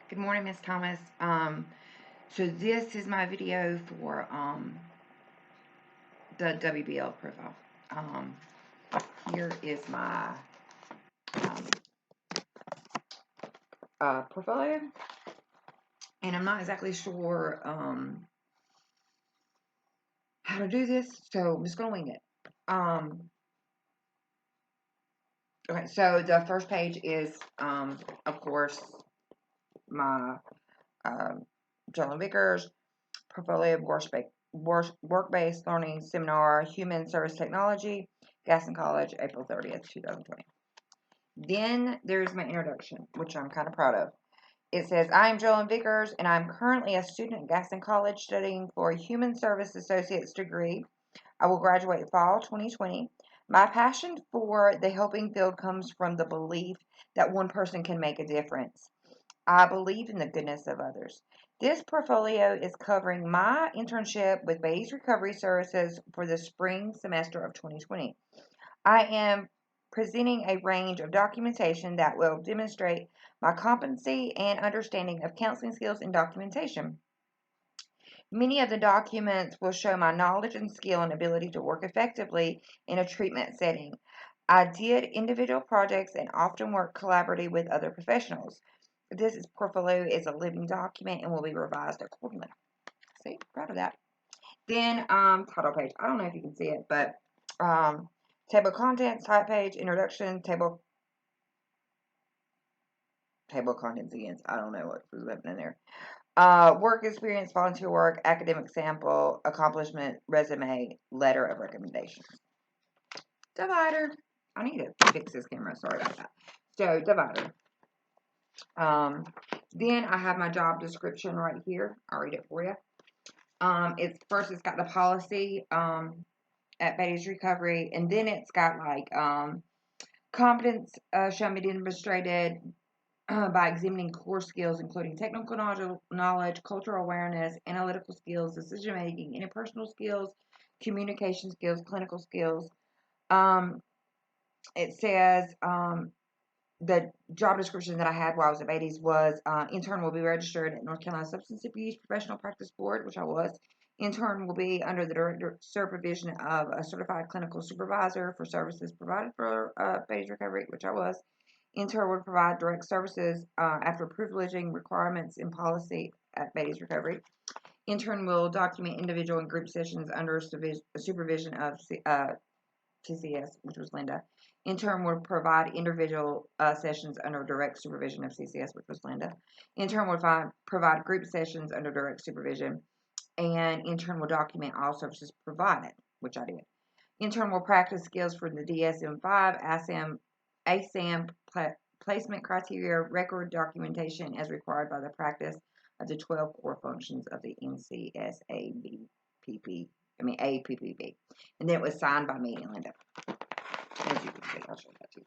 Good morning, Miss Thomas. So this is my video for the WBL profile. Um, Here is my um, portfolio, and I'm not exactly sure how to do this, so I'm just gonna wing it. Okay, so the first page is, of course, my Jolyn Vickers portfolio of work-based learning seminar, Human Service Technology, Gaston College, April 30th, 2020. Then there's my introduction, which I'm kind of proud of. It says, I am Jolyn Vickers, and I'm currently a student at Gaston College studying for a Human Service Associate's degree. I will graduate fall 2020. My passion for the helping field comes from the belief that one person can make a difference. I believe in the goodness of others. This portfolio is covering my internship with Beatty's Recovery Services for the spring semester of 2020. I am presenting a range of documentation that will demonstrate my competency and understanding of counseling skills and documentation. Many of the documents will show my knowledge and skill and ability to work effectively in a treatment setting. I did individual projects and often work collaboratively with other professionals. This portfolio is a living document and will be revised accordingly. See, proud of that. Then title page. I don't know if you can see it, but table of contents, type page, introduction, table of contents again. I don't know what's happening there. Work experience, volunteer work, academic sample, accomplishment, resume, letter of recommendation. Divider. I need to fix this camera. Sorry about that. So divider. Then I have my job description right here. I'll read it for you. It's got the policy at Beatty's Recovery, and then it's got like competence shall be demonstrated by examining core skills, including technical knowledge, cultural awareness, analytical skills, decision making, interpersonal skills, communication skills, clinical skills. It says the job description that I had while I was at Beatty's was intern will be registered at North Carolina Substance Abuse Professional Practice Board, which I was. Intern will be under the direct supervision of a certified clinical supervisor for services provided for Beatty's Recovery, which I was. Intern would provide direct services after privileging requirements in policy at Beatty's Recovery. Intern will document individual and group sessions under supervision of CCS, which was Linda. Intern would provide individual sessions under direct supervision of CCS, which was Linda. Intern would provide group sessions under direct supervision, and intern will document all services provided, which I did. Intern will practice skills for the DSM-5, ASAM placement criteria, record documentation as required by the practice of the 12 core functions of the NCSABPP. APPB. And then it was signed by me and Linda. As you can see, I'll show that to you.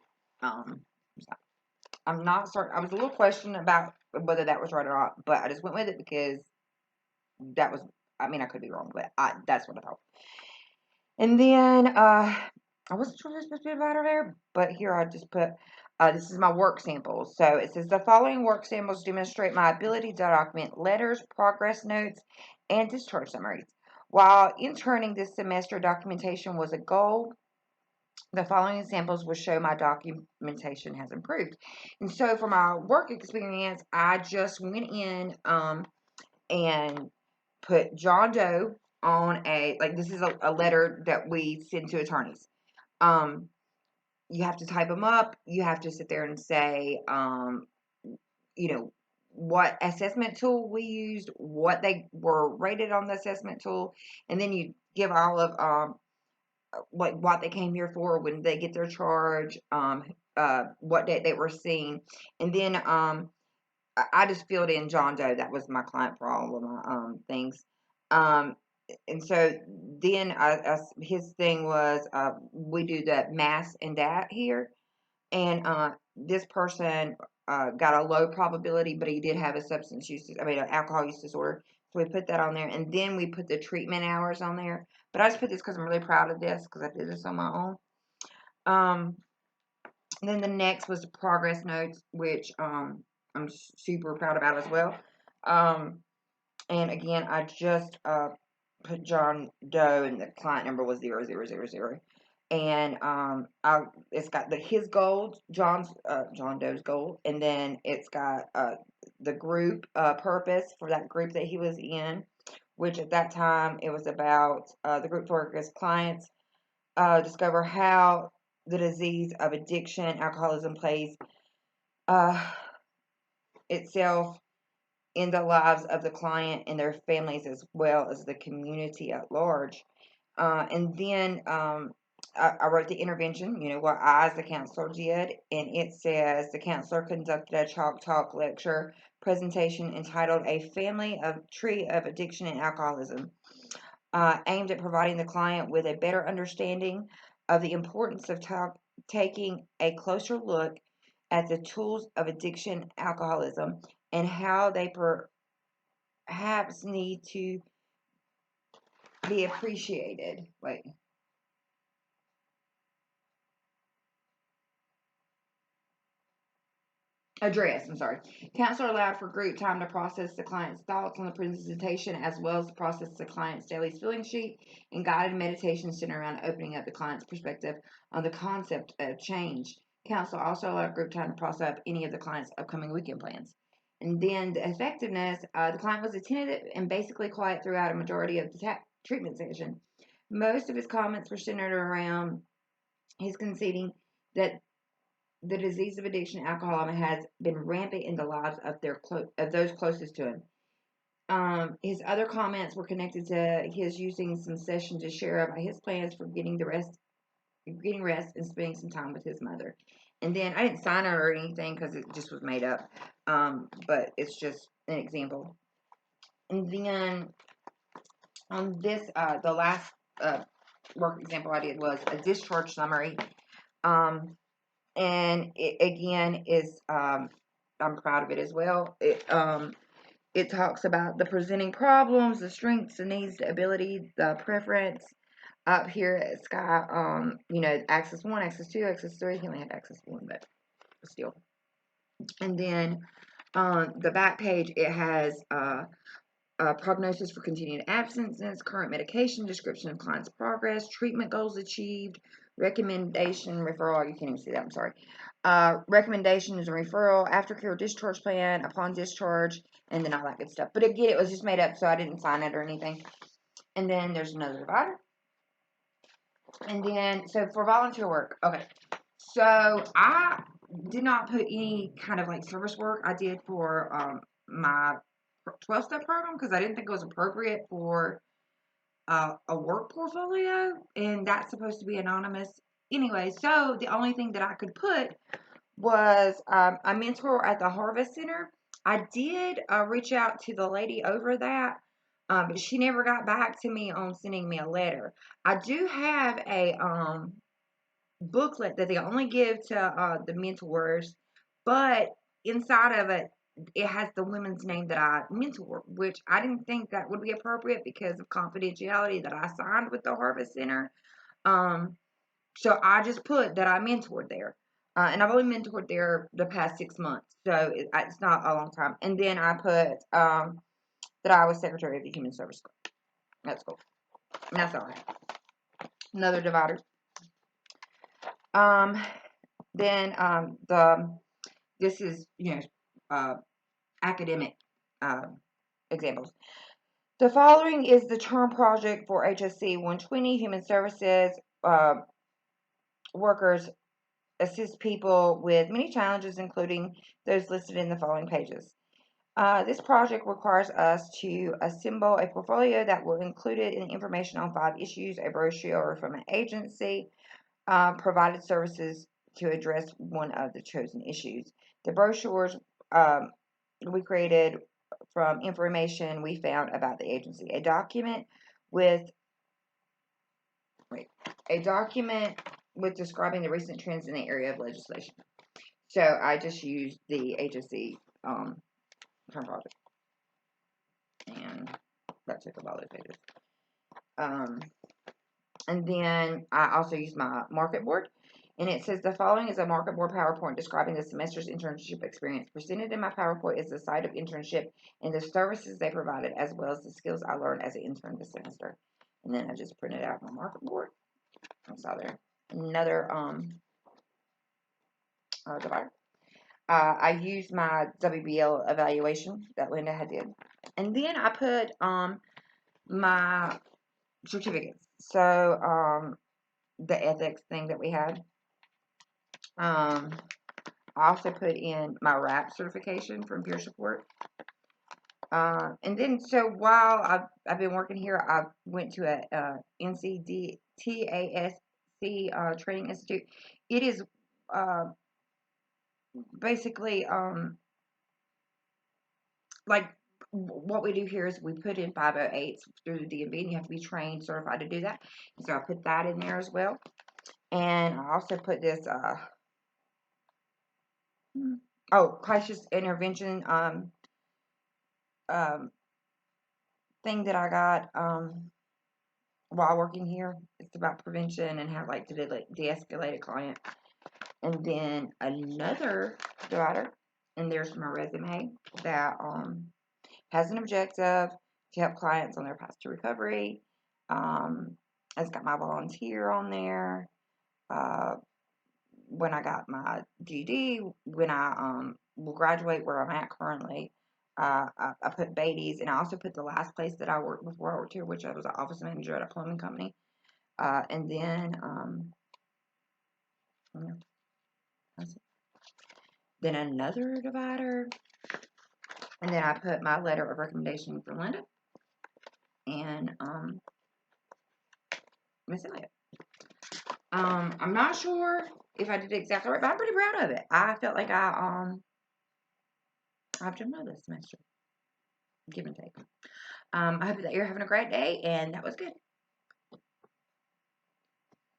I'm not certain. I was a little questioned about whether that was right or not, but I just went with it because that was, I mean, I could be wrong, but that's what I thought. And then, I wasn't sure if there's supposed to be a divider there, but here I just put, this is my work samples. So it says the following work samples demonstrate my ability to document letters, progress notes, and discharge summaries. While interning this semester, documentation was a goal. The following examples will show my documentation has improved. And so for my work experience, I just went in and put John Doe on this is a letter that we send to attorneys. You have to type them up. You have to sit there and say, what assessment tool we used, what they were rated on the assessment tool, and then you give all of what they came here for, when they get their charge, what date they were seen, and then I just filled in John Doe. That was my client for all of my things. And so then his thing was we do the mass and dat here, and this person got a low probability, but he did have a an alcohol use disorder. So we put that on there, and then we put the treatment hours on there. But I just put this because I'm really proud of this because I did this on my own. Then the next was the progress notes, which I'm super proud about as well. And again, I just put John Doe, and the client number was 0000. And it's got his gold, John Doe's gold, and then it's got the group purpose for that group that he was in, which at that time it was about the group focus clients discover how the disease of addiction, alcoholism plays uh, itself in the lives of the client and their families as well as the community at large. And then I wrote the intervention, what I, as the counselor, did. And it says the counselor conducted a Chalk Talk lecture presentation entitled A Family of Tree of Addiction and Alcoholism, aimed at providing the client with a better understanding of the importance of taking a closer look at the tools of addiction, alcoholism, and how they perhaps need to be appreciated. I'm sorry. Counselor allowed for group time to process the client's thoughts on the presentation as well as process the client's daily feeling sheet and guided meditation centered around opening up the client's perspective on the concept of change. Counselor also allowed group time to process up any of the client's upcoming weekend plans. And then the effectiveness, the client was attentive and basically quiet throughout a majority of the treatment session. Most of his comments were centered around his conceding that the disease of addiction and alcoholism has been rampant in the lives of of those closest to him. His other comments were connected to his using some session to share about his plans for getting rest, and spending some time with his mother. And then I didn't sign it or anything because it just was made up, but it's just an example. And then on this, the last work example I did was a discharge summary. And it again is I'm proud of it as well. It talks about the presenting problems, the strengths, the needs, the ability, the preference. Up here it's got axis 1, axis 2, axis 3. He only had axis 1, but still. And then on the back page it has prognosis for continued abstinence, current medication, description of client's progress, treatment goals achieved, recommendation, referral. You can't even see that, I'm sorry. Recommendation is a referral, aftercare discharge plan, upon discharge, and then all that good stuff. But again, it was just made up, so I didn't sign it or anything. And then there's another divider. And then, so for volunteer work, okay. So I did not put any kind of like service work I did for my 12-step program because I didn't think it was appropriate for a work portfolio, and that's supposed to be anonymous anyway. So the only thing that I could put was a mentor at the Harvest Center. I did reach out to the lady over that, but she never got back to me on sending me a letter. I do have a booklet that they only give to the mentors, but inside of it, it has the women's name that I mentor, which I didn't think that would be appropriate because of confidentiality that I signed with the Harvest Center. Um, so I just put that I mentored there. And I've only mentored there the past 6 months, so it's not a long time. And then I put that I was secretary of the Human Service School. That's cool. And that's all I have. Another divider. Um, then this is academic examples. The following is the term project for HSC 120 Human Services workers assist people with many challenges, including those listed in the following pages. This project requires us to assemble a portfolio that will include information on 5 issues, a brochure from an agency, provided services to address one of the chosen issues. The brochures we created from information we found about the agency. A document with describing the recent trends in the area of legislation. So I just used the agency term project, and that took up all those pages. And then I also used my market board. And it says the following is a market board PowerPoint describing the semester's internship experience. Presented in my PowerPoint is the site of internship and the services they provided, as well as the skills I learned as an intern this semester. And then I just printed out my market board. I saw there another divider. I used my WBL evaluation that Linda had did, and then I put my certificates. So the ethics thing that we had. I also put in my RAP certification from Peer Support. And then, so while I've been working here, I went to a NCDTASC Training Institute. It is basically like what we do here is we put in 508s through the DMV, and you have to be trained, certified to do that. And so I put that in there as well. And I also put this crisis intervention thing that I got while working here. It's about prevention and how to de-escalate a client. And then another divider, and there's my resume that has an objective to help clients on their path to recovery. It's got my volunteer on there. When I got my GED, when I will graduate where I'm at currently, I put Beatty's, and I also put the last place that I worked before I worked here, which I was an office manager at a plumbing company. And then another divider, and then I put my letter of recommendation for Linda and Miss Elliott. I'm not sure if I did it exactly right, but I'm pretty proud of it. I felt like I've done well this semester, give and take. I hope that you're having a great day, and that was good.